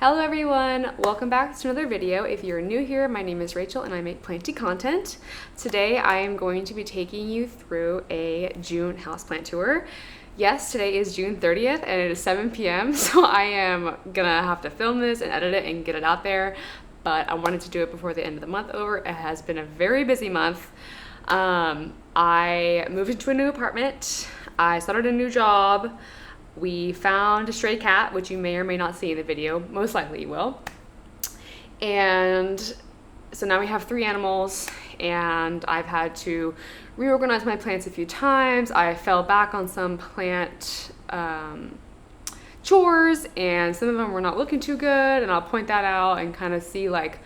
Hello everyone, welcome back to another video. If you're new here, my name is Rachel and I make planty content. Today I am going to be taking you through a June houseplant tour. Yes, today is June 30th and it is 7 p.m. so I am gonna have to film this and edit it and get it out there, but I wanted to do it before the end of the month over. It has been a very busy month. I moved into a new apartment, I started a new job. We found a stray cat, which you may or may not see in the video. Most likely you will. And so now we have 3 animals and I've had to reorganize my plants a few times. I fell back on some plant chores and some of them were not looking too good, and I'll point that out and kind of see, like,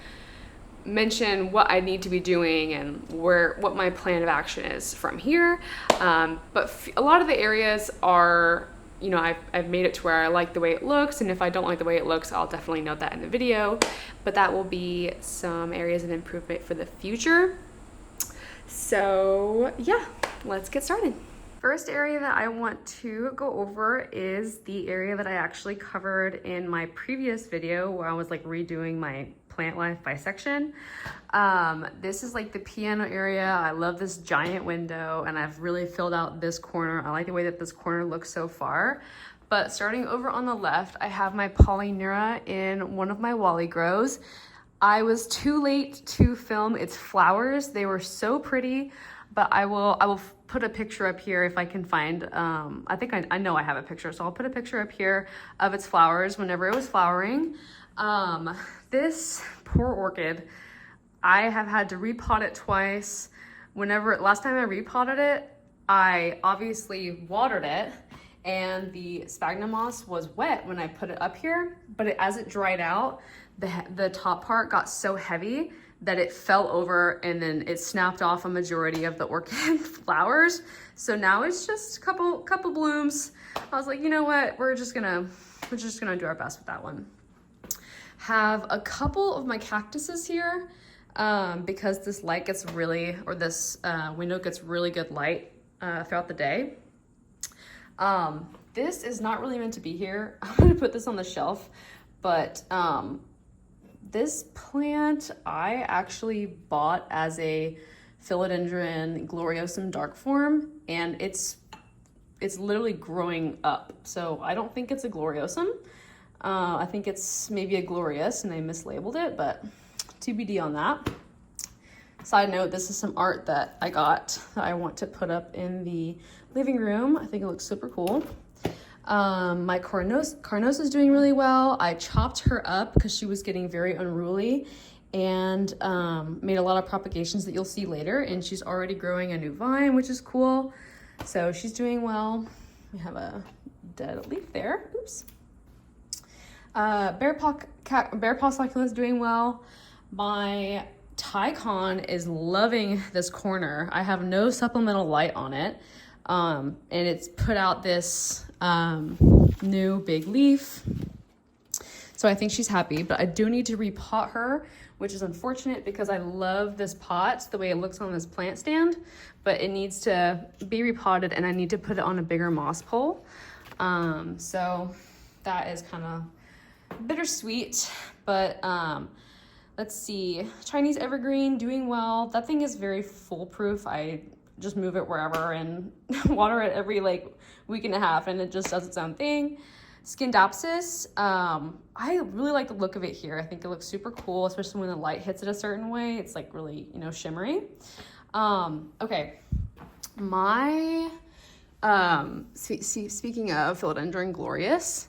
mention what I need to be doing and what my plan of action is from here. But a lot of the areas are, you know, I've made it to where I like the way it looks, and if I don't like the way it looks, I'll definitely note that in the video, but that will be some areas of improvement for the future. So yeah, let's get started. First area that I want to go over is the area that I actually covered in my previous video where I was like redoing my plant life by section. This is like the piano area. I love this giant window and I've really filled out this corner. I like the way that this corner looks so far. But starting over on the left, I have my polyneuria in one of my wally grows. I was too late to film its flowers. They were so pretty, but I will put a picture up here if I can find, I think I know I have a picture, so I'll put a picture up here of its flowers whenever it was flowering. This poor orchid, I have had to repot it twice. Last time I repotted it, I obviously watered it and the sphagnum moss was wet when I put it up here, but as it dried out, the top part got so heavy that it fell over and then it snapped off a majority of the orchid flowers. So now it's just a couple blooms. I was like, you know what, we're just gonna do our best with that one. Have a couple of my cactuses here because this light gets really, or this window gets really good light throughout the day. This is not really meant to be here. I'm gonna put this on the shelf, but this plant I actually bought as a philodendron gloriosum dark form, and it's literally growing up. So I don't think it's a gloriosum. I think it's maybe a glorious and they mislabeled it, but TBD on that. Side note, this is some art that I got that I want to put up in the living room. I think it looks super cool. My Carnosa is doing really well. I chopped her up because she was getting very unruly and made a lot of propagations that you'll see later, and she's already growing a new vine, which is cool. So she's doing well. We have a dead leaf there. Oops. Bear paw succulent is doing well. My Tycon is loving this corner. I have no supplemental light on it, and it's put out this new big leaf, so I think she's happy, but I do need to repot her, which is unfortunate because I love this pot, the way it looks on this plant stand, but it needs to be repotted and I need to put it on a bigger moss pole. So that is kind of bittersweet, but let's see. Chinese evergreen doing well. That thing is very foolproof. I just move it wherever and water it every like week and a half and it just does its own thing. Scindapsus, I really like the look of it here. I think it looks super cool, especially when the light hits it a certain way. It's like really, you know, shimmery. Okay, my speaking of philodendron glorious,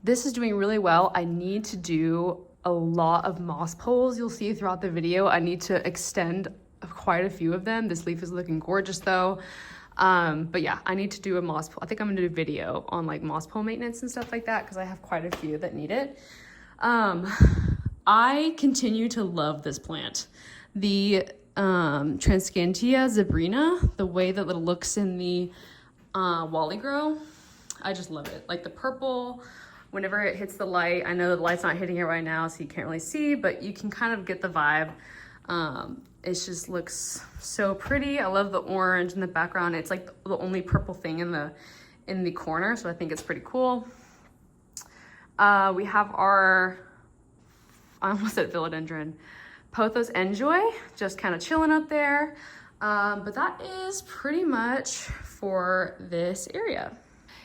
this is doing really well. I need to do a lot of moss poles. You'll see throughout the video, I need to extend quite a few of them. This leaf is looking gorgeous though. But yeah, I need to do a moss pole. I think I'm gonna do a video on like moss pole maintenance and stuff like that because I have quite a few that need it. I continue to love this plant. The Transcantia zebrina, the way that it looks in the wally grow, I just love it. Like the purple, whenever it hits the light, I know the light's not hitting it right now, so you can't really see, but you can kind of get the vibe. It just looks so pretty. I love the orange in the background. It's like the only purple thing in the corner, so I think it's pretty cool. We have our, I almost said philodendron, Pothos Enjoy, just kind of chilling up there. But that is pretty much for this area.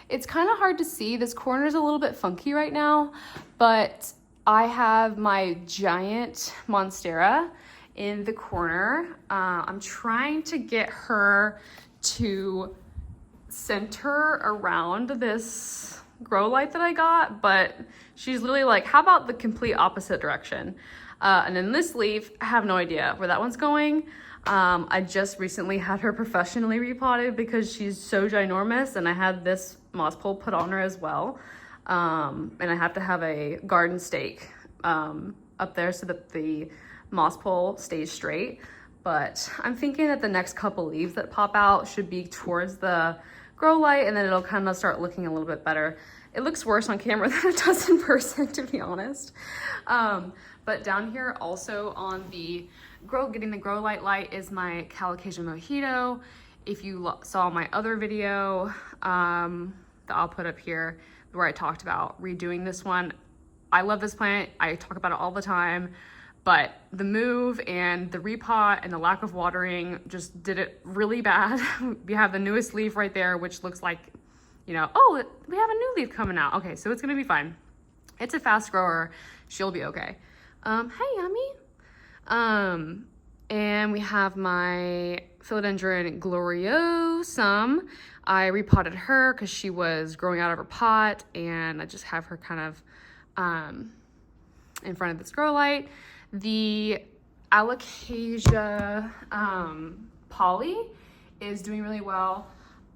It's kind of hard to see. This corner is a little bit funky right now, but I have my giant Monstera in the corner. I'm trying to get her to center around this grow light that I got, but she's literally like, how about the complete opposite direction? And then this leaf, I have no idea where that one's going. I just recently had her professionally repotted because she's so ginormous, and I had this moss pole put on her as well. And I have to have a garden stake up there so that the moss pole stays straight. But I'm thinking that the next couple leaves that pop out should be towards the grow light, and then it'll kind of start looking a little bit better. It looks worse on camera than it does in person, to be honest. But down here also on the getting the grow light is my Alocasia mojito. If you saw my other video that I'll put up here where I talked about redoing this one, I love this plant. I talk about it all the time, but the move and the repot and the lack of watering just did it really bad. We have the newest leaf right there, which looks like, you know, oh, we have a new leaf coming out. Okay, so it's gonna be fine. It's a fast grower. She'll be okay. Hey, Yummy. And we have my philodendron gloriosum. I repotted her because she was growing out of her pot, and I just have her kind of in front of this grow light. The Alocasia poly is doing really well.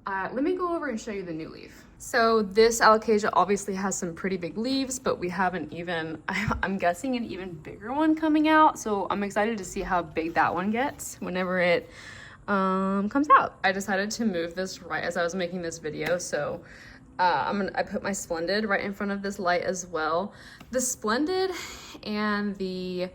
Let me go over and show you the new leaf. So this Alocasia obviously has some pretty big leaves, but we haven't even, I'm guessing an even bigger one coming out. So I'm excited to see how big that one gets whenever it comes out. I decided to move this right as I was making this video. So I put my Splendid right in front of this light as well. The Splendid and the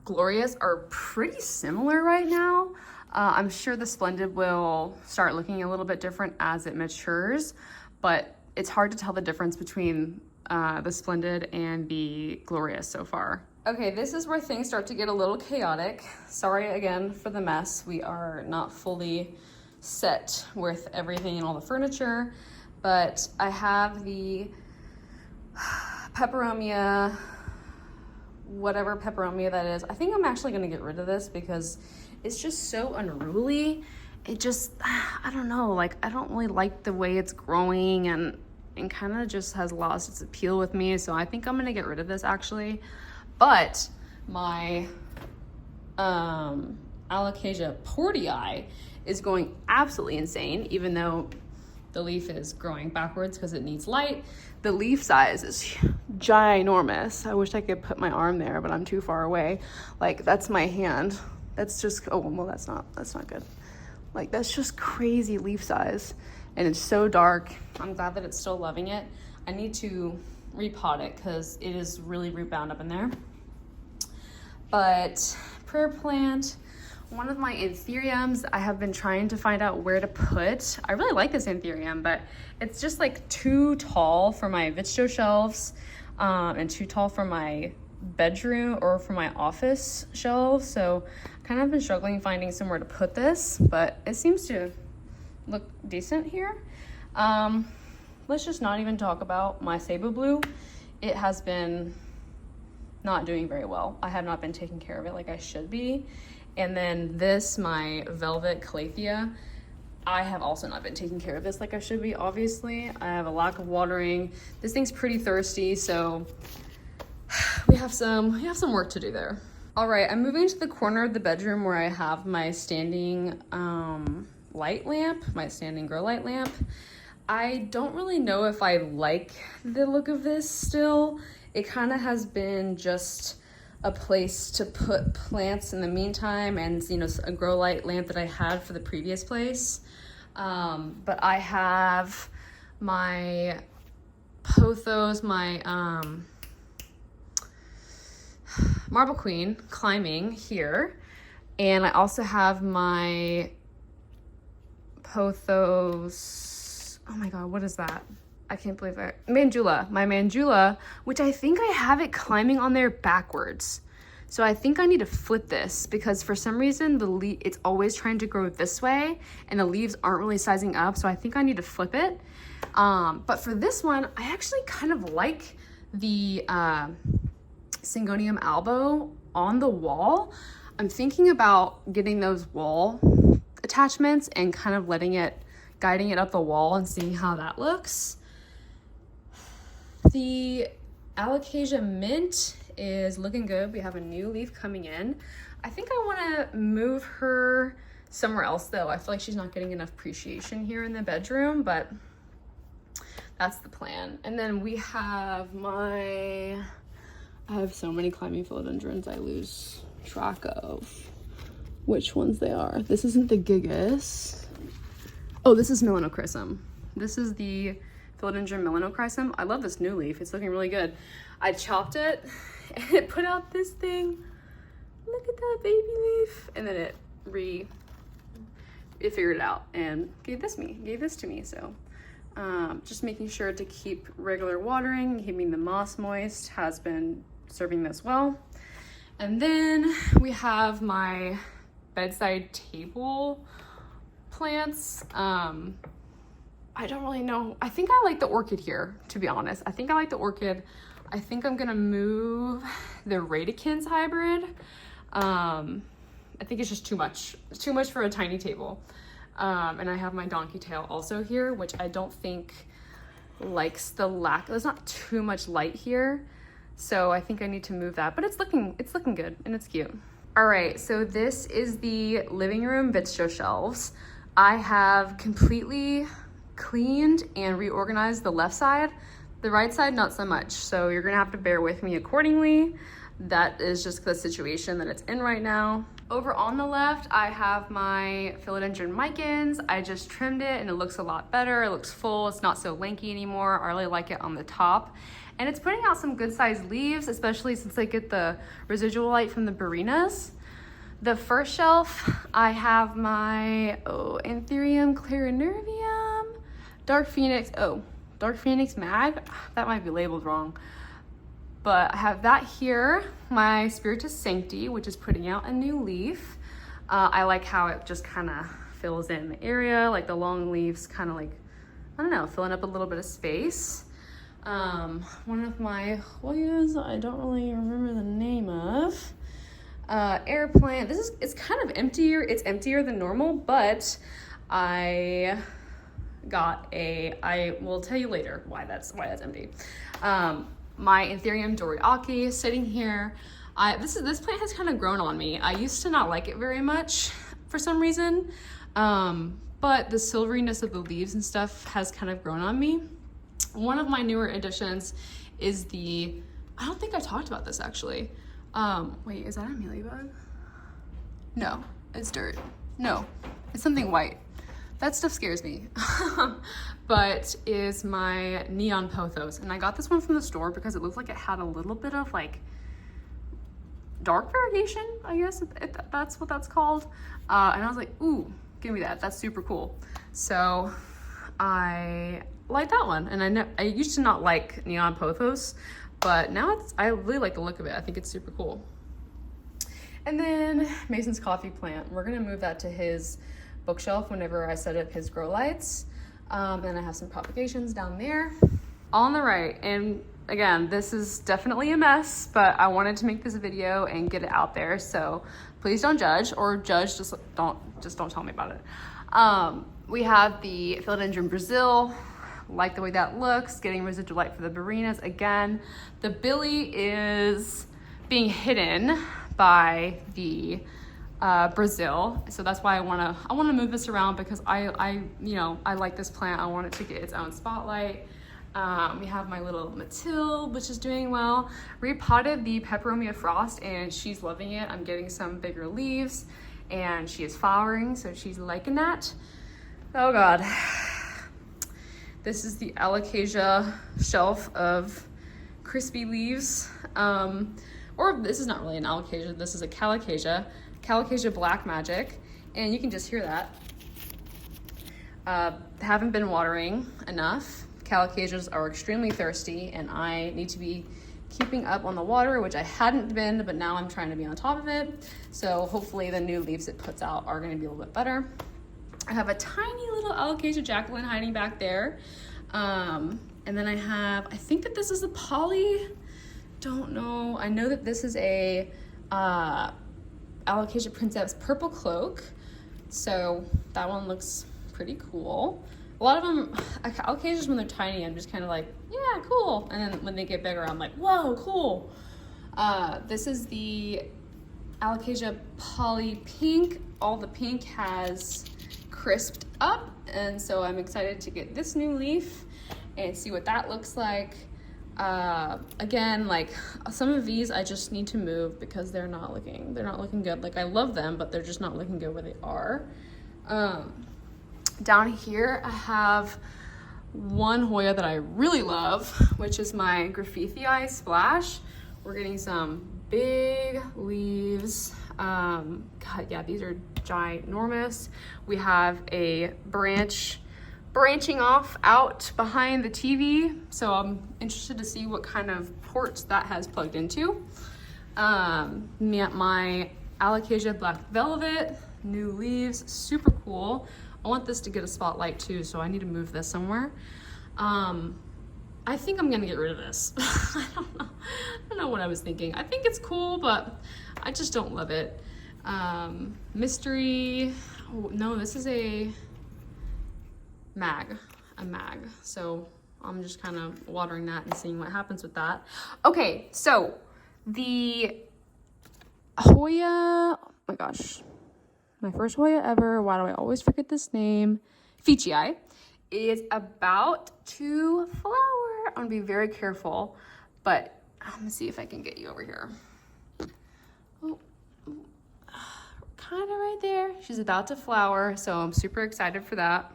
Glorious are pretty similar right now. I'm sure the Splendid will start looking a little bit different as it matures, but it's hard to tell the difference between the Splendid and the Glorious so far. Okay, this is where things start to get a little chaotic. Sorry again for the mess. We are not fully set with everything and all the furniture, but I have the peperomia, whatever peperomia that is. I think I'm actually gonna get rid of this because it's just so unruly. It just, I don't know, like I don't really like the way it's growing, and kind of just has lost its appeal with me. So I think I'm gonna get rid of this actually. But my Alocasia portii is going absolutely insane, even though the leaf is growing backwards because it needs light. The leaf size is ginormous. I wish I could put my arm there, but I'm too far away. Like that's my hand. That's just, oh, well, that's not good. Like that's just crazy leaf size, and it's so dark. I'm glad that it's still loving it. I need to repot it because it is really root bound up in there. But prayer plant, one of my anthuriums, I have been trying to find out where to put. I really like this anthurium, but it's just like too tall for my Vitsto shelves and too tall for my bedroom or for my office shelves. So kind of been struggling finding somewhere to put this, but it seems to look decent here. Let's just not even talk about my Sabo Blue. It has been not doing very well. I have not been taking care of it like I should be. And then this, my Velvet Calathea, I have also not been taking care of this like I should be, obviously. I have a lack of watering. This thing's pretty thirsty, so we have some work to do there. All right, I'm moving to the corner of the bedroom where I have my standing light lamp, my standing grow light lamp. I don't really know if I like the look of this still. It kind of has been just a place to put plants in the meantime, and you know, a grow light lamp that I had for the previous place. But I have my pothos, my Marble Queen climbing here, and I also have my pothos, oh my god, what is that? I can't believe Mandula, my Mandula, which I think I have it climbing on there backwards. So I think I need to flip this because for some reason it's always trying to grow this way and the leaves aren't really sizing up. So I think I need to flip it. But for this one, I actually kind of like the Syngonium albo on the wall. I'm thinking about getting those wall attachments and kind of guiding it up the wall and seeing how that looks. The Alocasia mint is looking good. We have a new leaf coming in. I think I want to move her somewhere else though. I feel like she's not getting enough appreciation here in the bedroom, but that's the plan. And then we have I have so many climbing philodendrons, I lose track of which ones they are. This isn't the gigas. Oh, this is Melanochrysum. This is the philodendron Melanochrysum. I love this new leaf. It's looking really good. I chopped it and it put out this thing. Look at that baby leaf. And then it figured it out and gave this to me. So just making sure to keep regular watering, keeping the moss moist has been serving this well. And then we have my bedside table plants. I don't really know. I think I like the orchid here, to be honest. I think I like the orchid. I think I'm gonna move the Radicans hybrid. I think it's just too much. It's too much for a tiny table. And I have my donkey tail also here, which I don't think likes the lack. There's not too much light here. So I think I need to move that, but it's looking good and it's cute. All right, so this is the living room Vitsto shelves. I have completely cleaned and reorganized the left side. The right side, not so much. So you're gonna have to bear with me accordingly. That is just the situation that it's in right now. Over on the left, I have my philodendron micans. I just trimmed it and it looks a lot better. It looks full, it's not so lanky anymore. I really like it on the top. And it's putting out some good sized leaves, especially since I get the residual light from the Barinas. The first shelf, I have my Anthurium clarinervium, Dark Phoenix mag. That might be labeled wrong. But I have that here, my Spiritus Sancti, which is putting out a new leaf. I like how it just kind of fills in the area, like the long leaves kind of like, I don't know, filling up a little bit of space. One of my Hoyas, I don't really remember the name of. Air plant. It's kind of emptier. It's emptier than normal, but I will tell you later why that's empty. My Anthurium Doriaki sitting here. This plant has kind of grown on me. I used to not like it very much for some reason, but the silveriness of the leaves and stuff has kind of grown on me. One of my newer additions is I don't think I talked about this actually. Wait, is that a mealybug? No, it's dirt. No, it's something white. That stuff scares me. But is my neon pothos. And I got this one from the store because it looked like it had a little bit of like dark variegation, I guess if that's what that's called. And I was like, ooh, give me that. That's super cool. So I like that one. And I used to not like neon pothos, but now I really like the look of it. I think it's super cool. And then Mason's coffee plant. We're gonna move that to his bookshelf whenever I set up his grow lights. And I have some propagations down there. On the right, and again, this is definitely a mess, but I wanted to make this video and get it out there. So please don't judge, or judge, just don't tell me about it. We have the Philodendron Brazil. Like the way that looks, getting residual light for the Barinas. Again, the Billy is being hidden by the Brazil, so that's why I wanna move this around because I like this plant. I want it to get its own spotlight. We have my little Mathilde, which is doing well. Repotted the Peperomia Frost and she's loving it. I'm getting some bigger leaves and she is flowering, so she's liking that. Oh God. This is the Alocasia shelf of crispy leaves. Or this is not really an Alocasia, this is a Calocasia Black Magic. And you can just hear that. Haven't been watering enough. Calocasias are extremely thirsty and I need to be keeping up on the water, which I hadn't been, but now I'm trying to be on top of it. So hopefully the new leaves it puts out are gonna be a little bit better. I have a tiny little Alocasia Jacqueline hiding back there. And then I think that this is a poly, don't know. I know that this is a Alocasia Princess Purple Cloak. So that one looks pretty cool. A lot of them, Alocasias when they're tiny, I'm just kind of like, yeah, cool. And then when they get bigger, I'm like, whoa, cool. This is the Alocasia Poly Pink. All the pink has crisped up, and so I'm excited to get this new leaf and see what that looks like. Again, like some of these I just need to move because they're not looking good. Like I love them, but they're just not looking good where they are. Down here I have one Hoya that I really love, which is my Graffiti Splash. We're getting some big leaves. God, yeah, these are ginormous. We have a branching off out behind the TV, so I'm interested to see what kind of ports that has plugged into. My Alocasia Black Velvet, new leaves, super cool. I want this to get a spotlight too, so I need to move this somewhere. I think I'm gonna get rid of this. I don't know what I was thinking. I think it's cool, but I just don't love it. Mystery, oh, no, this is a mag. So I'm just kind of watering that and seeing what happens with that. Okay, so the Hoya, oh my gosh, my first Hoya ever, why do I always forget this name? Fichii is about to flower. I'm gonna be very careful, but I'm gonna see if I can get you over here. Oh, kind of right there. She's about to flower, so I'm super excited for that.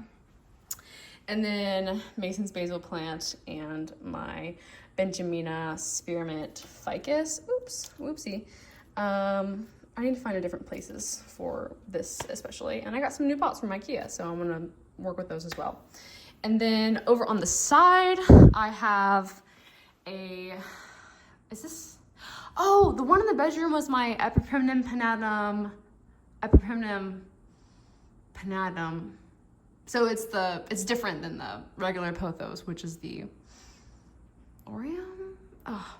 And then Mason's basil plant and my Benjamina spearmint ficus. Oops, whoopsie. I need to find a different places for this especially. And I got some new pots from IKEA, so I'm gonna work with those as well. And then over on the side, I have is this? Oh, the one in the bedroom was my Epipremnum panatum. So it's different than the regular pothos, which is the Orium. Oh,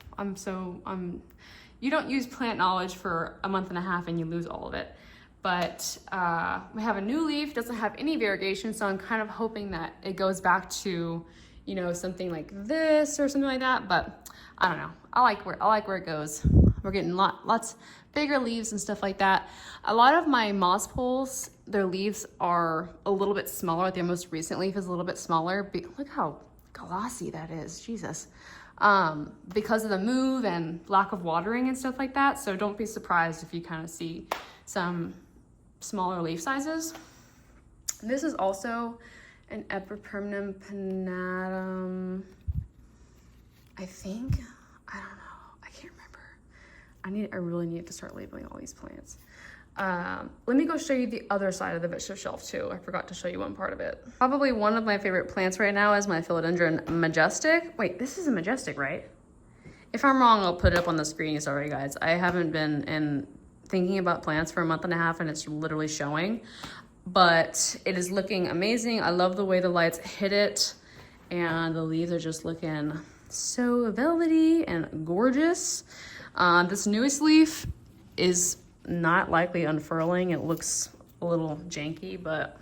you don't use plant knowledge for a month and a half and you lose all of it. But we have a new leaf, doesn't have any variegation, so I'm kind of hoping that it goes back to, you know, something like this or something like that. But I don't know. I like where it goes. We're getting lots bigger leaves and stuff like that. A lot of my moss poles, their leaves are a little bit smaller. Their most recent leaf is a little bit smaller. Look how glossy that is, Jesus. Because of the move and lack of watering and stuff like that. So don't be surprised if you kind of see some smaller leaf sizes. This is also an Epipremnum panatum, I think. I don't know, I can't remember. I really need to start labeling all these plants. Let me go show you the other side of the vegetable shelf too. I forgot to show you one part of it. Probably one of my favorite plants right now is my philodendron Majestic. Wait, this is a Majestic, right? If I'm wrong, I'll put it up on the screen. Sorry guys, I haven't been thinking about plants for a month and a half and it's literally showing, but it is looking amazing. I love the way the lights hit it and the leaves are just looking so velvety and gorgeous. This newest leaf is not likely unfurling. It looks a little janky, but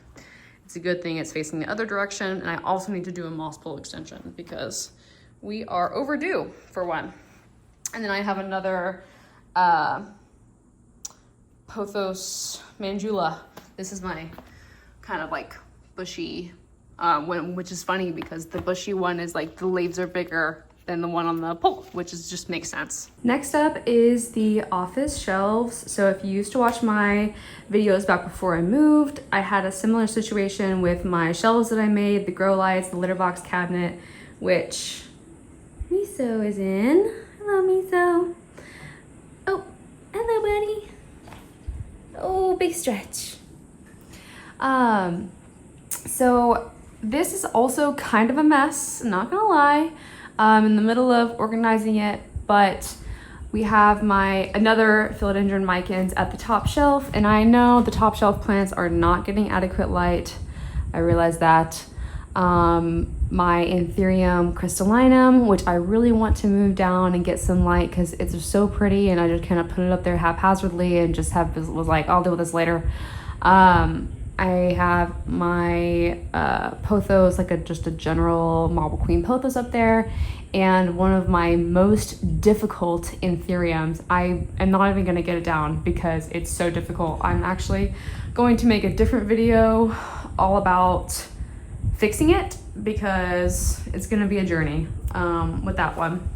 it's a good thing it's facing the other direction. And I also need to do a moss pole extension because we are overdue for one. And then I have another Pothos Mandula. This is my kind of like bushy one, which is funny because the bushy one is like the leaves are bigger than the one on the pole, which is just makes sense. Next up is the office shelves. So if you used to watch my videos back before I moved, I had a similar situation with my shelves that I made, the grow lights, the litter box cabinet, which Miso is in. Hello, Miso. Oh, hello, buddy. Oh, big stretch. So This is also kind of a mess, not gonna lie. I'm in the middle of organizing it, but we have my another philodendron micans at the top shelf, and I know the top shelf plants are not getting adequate light. I realize that. My Anthurium crystallinum, which I really want to move down and get some light because it's so pretty, and I just kind of put it up there haphazardly and just was like, I'll deal with this later. I have my pothos, like just a general marble queen pothos up there, and one of my most difficult Anthuriums. I am not even gonna get it down because it's so difficult. I'm actually going to make a different video all about fixing it because it's gonna be a journey with that one.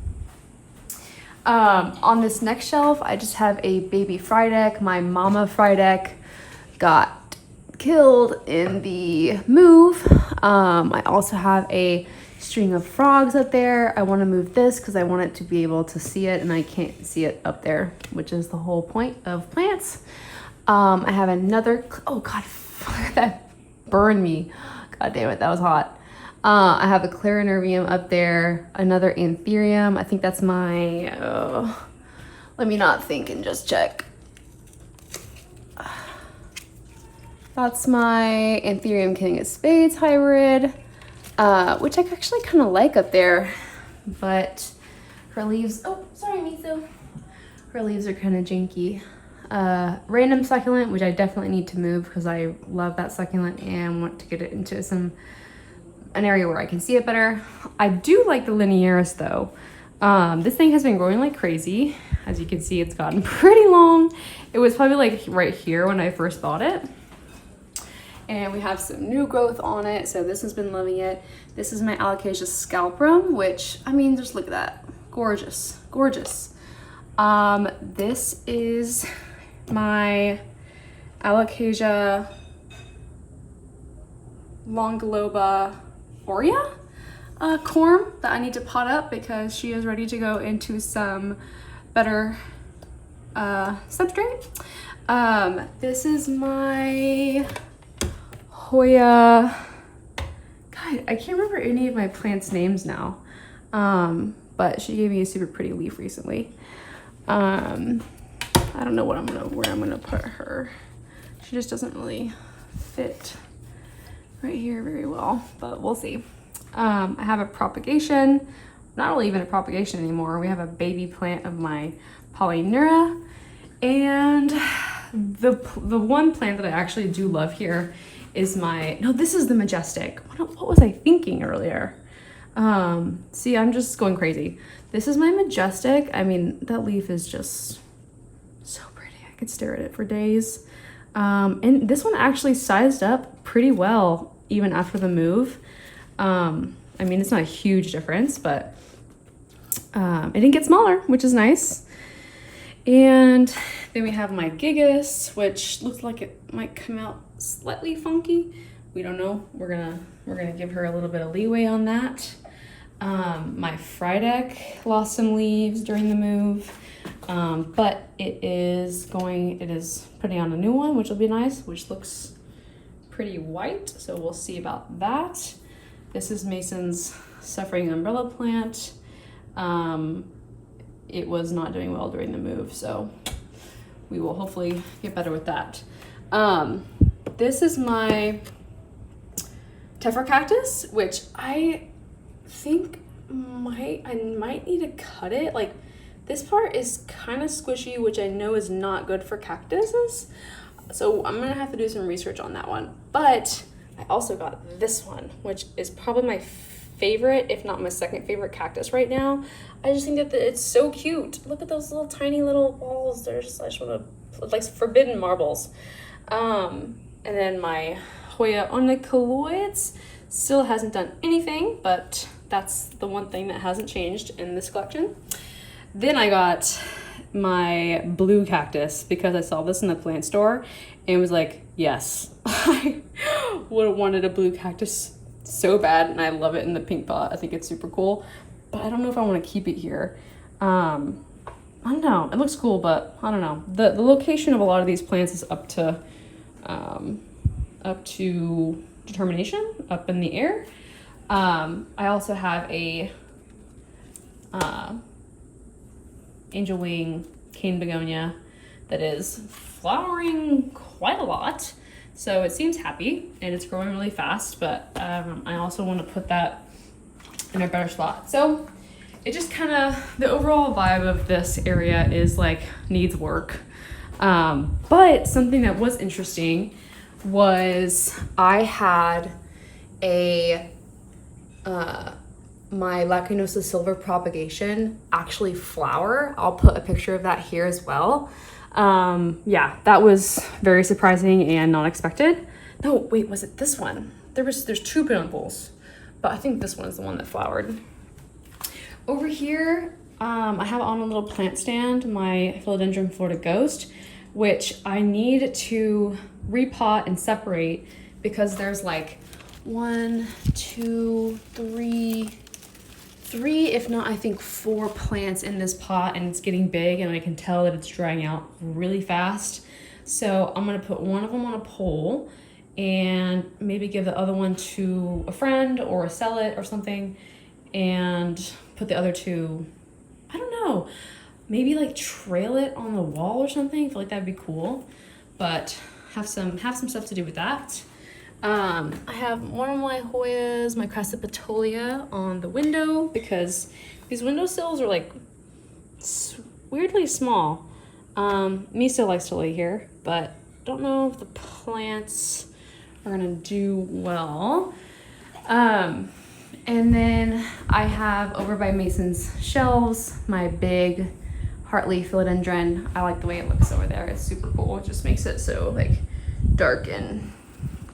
On this next shelf, I just have a baby Frydek. My mama Frydek got killed in the move. I also have a string of frogs up there. I want to move this because I want it to be able to see it, and I can't see it up there, which is the whole point of plants. I have another, oh God, that burned me. God damn it, that was hot. I have a clarinervium up there, another Anthurium. I think that's my, let me not think and just check. That's my Anthurium King of Spades hybrid, which I actually kind of like up there, but her leaves, oh, sorry, Miso. Her leaves are kind of janky. Random succulent, which I definitely need to move because I love that succulent and want to get it into an area where I can see it better. I do like the linearis though. This thing has been growing like crazy. As you can see, it's gotten pretty long. It was probably like right here when I first bought it. And we have some new growth on it, so this has been loving it. This is my Alocasia scalprum, which, I mean, just look at that. Gorgeous, gorgeous. This is my Alocasia longiloba Hoya corm that I need to pot up because she is ready to go into some better substrate. This is my Hoya, God, I can't remember any of my plants' names now, but she gave me a super pretty leaf recently. I don't know where I'm gonna put her. She just doesn't really fit right here very well, but we'll see. I have a propagation, not really even a propagation anymore. We have a baby plant of my Polynura, and the one plant that I actually do love here is my, no, this is the Majestic. What was I thinking earlier? See, I'm just going crazy. This is my Majestic. I mean, that leaf is just so pretty. I could stare at it for days. And this one actually sized up pretty well even after the move. I mean, it's not a huge difference, but it didn't get smaller, which is nice. And then we have my Gigas, which looks like it might come out slightly funky. We don't know. We're gonna give her a little bit of leeway on that. My Frydek lost some leaves during the move, but it is putting on a new one, which will be nice, which looks pretty white. So we'll see about that. This is Mason's suffering umbrella plant. It was not doing well during the move, so we will hopefully get better with that. This is my Tephra cactus, which I think I might need to cut it. Like, this part is kind of squishy, which I know is not good for cactuses. So I'm gonna have to do some research on that one. But I also got this one, which is probably my favorite, if not my second favorite cactus right now. I just think that it's so cute. Look at those little tiny little balls. I just want to, like, forbidden marbles. And then my Hoya onycholoids still hasn't done anything, but that's the one thing that hasn't changed in this collection. Then I got my blue cactus because I saw this in the plant store and was like, yes, I would have wanted a blue cactus so bad, and I love it in the pink pot. I think it's super cool, but I don't know if I want to keep it here. I don't know, it looks cool, but I don't know. The location of a lot of these plants is up to determination up in the air. I also have a angel wing cane begonia that is flowering quite a lot. So it seems happy and it's growing really fast, but I also want to put that in a better spot. So it just kind of, the overall vibe of this area is like needs work. But something that was interesting was I had a, my Lacunosa silver propagation actually flower. I'll put a picture of that here as well. Yeah, that was very surprising and not expected. No, wait, was it this one? There's two pinnacles, but I think this one's the one that flowered. Over here, I have on a little plant stand, my Philodendron Florida Ghost, which I need to repot and separate because there's like 1, 2, 3, if not, I think 4 plants in this pot, and it's getting big and I can tell that it's drying out really fast. So I'm gonna put one of them on a pole and maybe give the other one to a friend or sell it or something, and put the other two, I don't know, maybe like trail it on the wall or something. I feel like that'd be cool, but have some stuff to do with that. I have one of my Hoyas, my Crassipetolia, on the window because these windowsills are like weirdly small. Misa likes to lay here, but don't know if the plants are gonna do well. And then I have over by Mason's shelves my big heartleaf philodendron. I like the way it looks over there. It's super cool. It just makes it so like dark and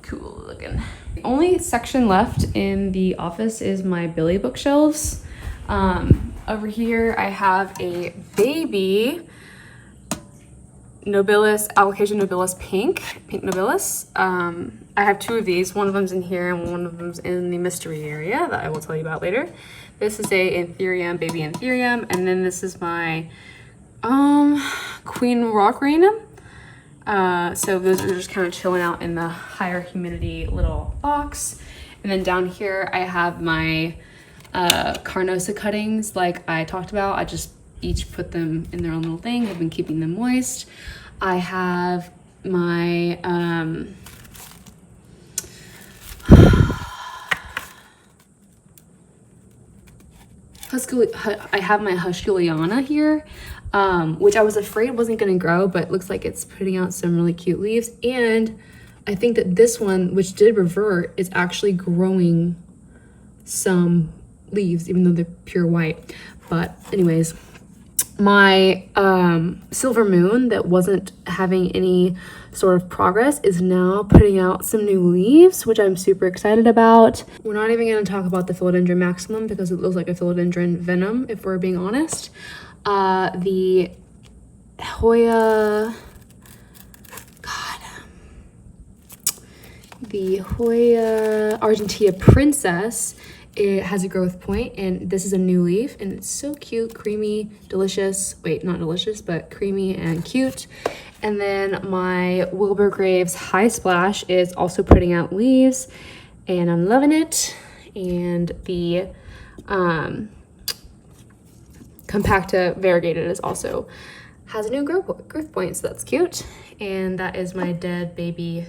cool looking. The only section left in the office is my Billy bookshelves. Over here I have a baby Nobilis, Alocasia nobilis pink Nobilis. I have 2 of these. One of them's in here and one of them's in the mystery area that I will tell you about later. This is a Anthurium, baby Anthurium, and then this is my Queen Rockranum. So those are just kind of chilling out in the higher humidity little box. And then down here I have my Carnosa cuttings like I talked about. I just each put them in their own little thing. I've been keeping them moist. I have my I have my Husculiana here, which I was afraid wasn't going to grow, but it looks like it's putting out some really cute leaves. And I think that this one, which did revert, is actually growing some leaves, even though they're pure white. But anyways, my silver moon that wasn't having any sort of progress is now putting out some new leaves, which I'm super excited about. We're not even going to talk about the philodendron maximum because it looks like a philodendron venom, if we're being honest. The Hoya, the Hoya Argentea Princess, it has a growth point, and this is a new leaf, and it's so cute, creamy, delicious. Wait, not delicious, but creamy and cute. And then my Wilbur Graves High Splash is also putting out leaves, and I'm loving it. And the Compacta Variegated is also has a new growth point, so that's cute. And that is my dead baby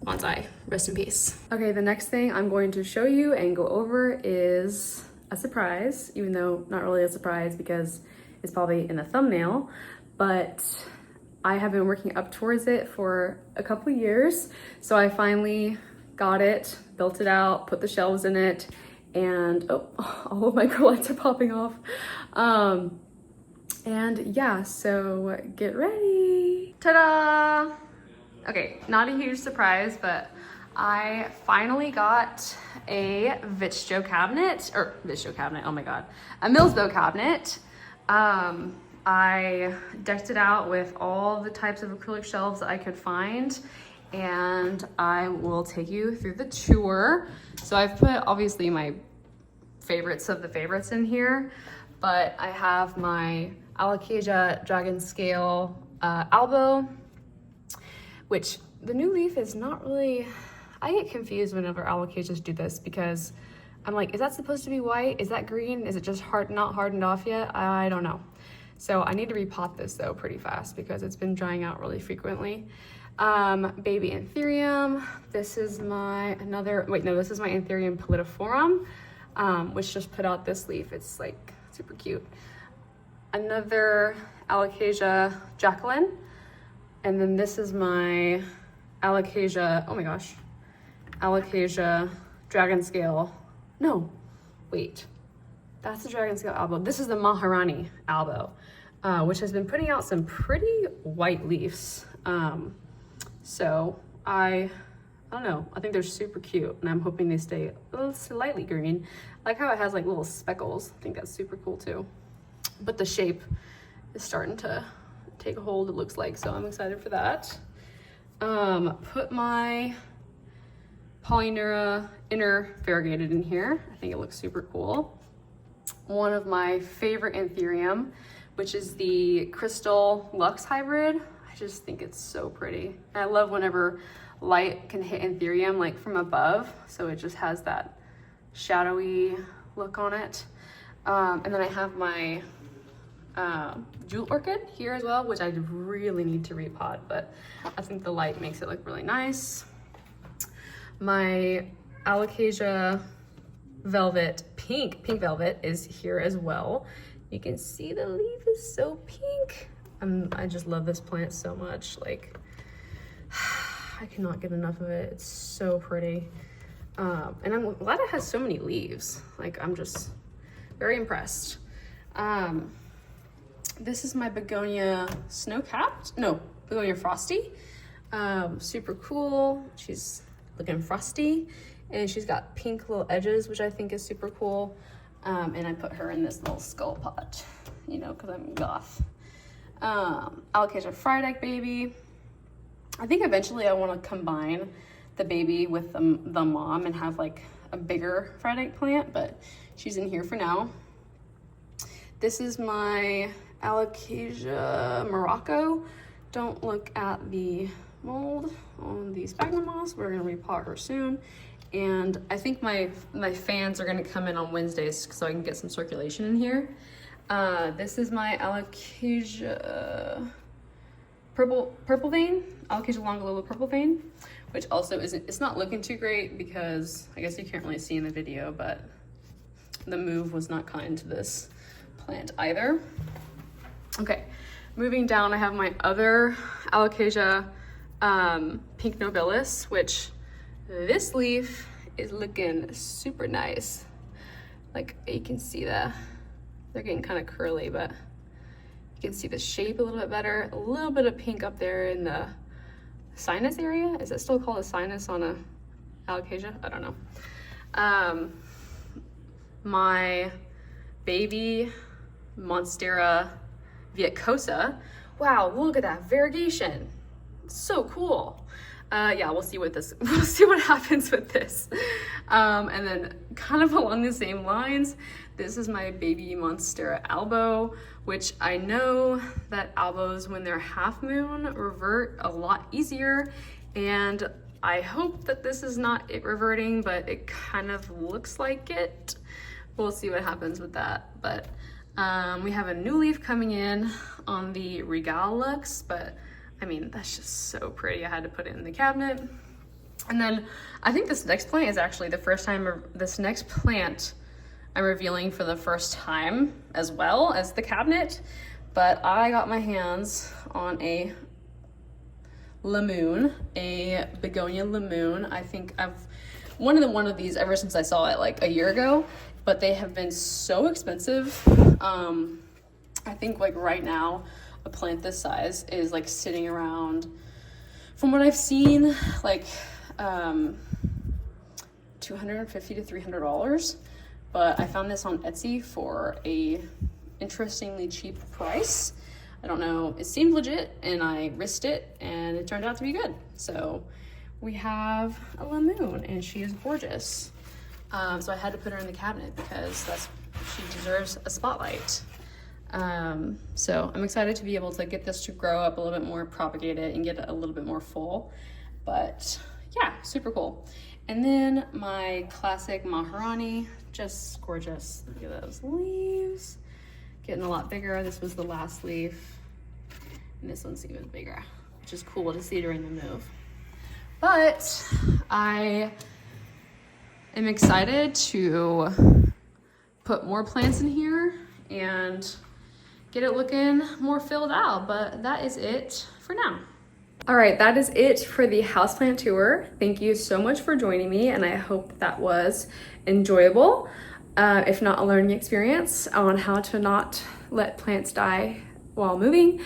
bonsai. Rest in peace. Okay, the next thing I'm going to show you and go over is a surprise, even though not really a surprise because it's probably in the thumbnail, but I have been working up towards it for a couple of years. So I finally got it, built it out, put the shelves in it, and oh, all of my grow lights are popping off. And yeah, so get ready. Ta-da! Okay, not a huge surprise, but I finally got a Vitcho cabinet, oh my God, a Millsbo cabinet. I decked it out with all the types of acrylic shelves I could find, and I will take you through the tour. So I've put obviously my favorites of the favorites in here, but I have my Alocasia Dragon Scale Albo, which the new leaf is not really, I get confused whenever alocasias do this because I'm like, is that supposed to be white? Is that green? Is it just not hardened off yet? I don't know. So I need to repot this though pretty fast because it's been drying out really frequently. Baby Anthurium. This is my this is my Anthurium pallidiflorum, which just put out this leaf. It's like super cute. Another Alocasia Jacqueline. And then this is my Alocasia, oh my gosh, Alocasia dragon scale. No, wait, that's the dragon scale albo. This is the Maharani albo, which has been putting out some pretty white leaves. So I don't know, I think they're super cute and I'm hoping they stay a little slightly green. I like how it has like little speckles. I think that's super cool too. But the shape is starting to take a hold, it looks like, so I'm excited for that. Put my Polyneuria inner variegated in here. I think it looks super cool. One of my favorite Anthurium, which is the Crystal Lux hybrid. I just think it's so pretty. And I love whenever light can hit Anthurium like from above, so it just has that shadowy look on it. And then I have my jewel orchid here as well, which I really need to repot, but I think the light makes it look really nice. My Alocasia velvet, pink velvet is here as well. You can see the leaf is so pink. I just love this plant so much. Like, I cannot get enough of it. It's so pretty. And I'm glad it has so many leaves. Like, I'm just very impressed. This is my begonia begonia frosty. Super cool. She's looking frosty and she's got pink little edges, which I think is super cool. And I put her in this little skull pot, you know, because I'm goth. Alocasia fried egg baby. I think eventually I want to combine the baby with the mom and have like a bigger fried egg plant, but she's in here for now. This is my Alocasia Morocco. Don't look at the mold on the sphagnum moss. We're gonna repot her soon. And I think my fans are gonna come in on Wednesdays so I can get some circulation in here. This is my Alocasia purple vein, Alocasia longolola purple vein, which also it's not looking too great because I guess you can't really see in the video, but the move was not kind to this plant either. Okay, moving down, I have my other Alocasia pink nobilis, which this leaf is looking super nice. Like you can see they're getting kind of curly, but you can see the shape a little bit better. A little bit of pink up there in the sinus area. Is it still called a sinus on a Alocasia? I don't know. My baby Monstera viecosa. Wow, look at that variegation. So cool. Yeah, we'll see what happens with this. And then kind of along the same lines, this is my baby Monstera albo, which I know that albos, when they're half moon, revert a lot easier. And I hope that this is not it reverting, but it kind of looks like it. We'll see what happens with that. But we have a new leaf coming in on the Regal Lux, but I mean, that's just so pretty. I had to put it in the cabinet. And then I think this next plant is actually the first time, this next plant I'm revealing for the first time as well as the cabinet, but I got my hands on a lamoon, a begonia lamoon. I think I've wanted one of these ever since I saw it like a year ago, but they have been so expensive. I think like right now, a plant this size is like sitting around, from what I've seen, like $250 to $300. But I found this on Etsy for a interestingly cheap price. I don't know, it seemed legit and I risked it and it turned out to be good. So we have a lamoon and she is gorgeous. So I had to put her in the cabinet because she deserves a spotlight. So I'm excited to be able to get this to grow up a little bit more, propagate it, and get it a little bit more full. But yeah, super cool. And then my classic Maharani, just gorgeous. Look at those leaves. Getting a lot bigger. This was the last leaf. And this one's even bigger, which is cool to see during the move. But I am excited to put more plants in here and get it looking more filled out, but that is it for now. All right, that is it for the houseplant tour. Thank you so much for joining me, and I hope that was enjoyable, if not a learning experience on how to not let plants die while moving,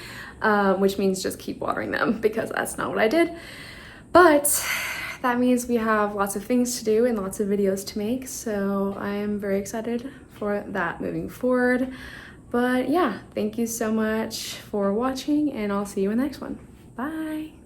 which means just keep watering them, because that's not what I did. But that means we have lots of things to do and lots of videos to make, so I am very excited for that moving forward. But yeah, thank you so much for watching, and I'll see you in the next one. Bye.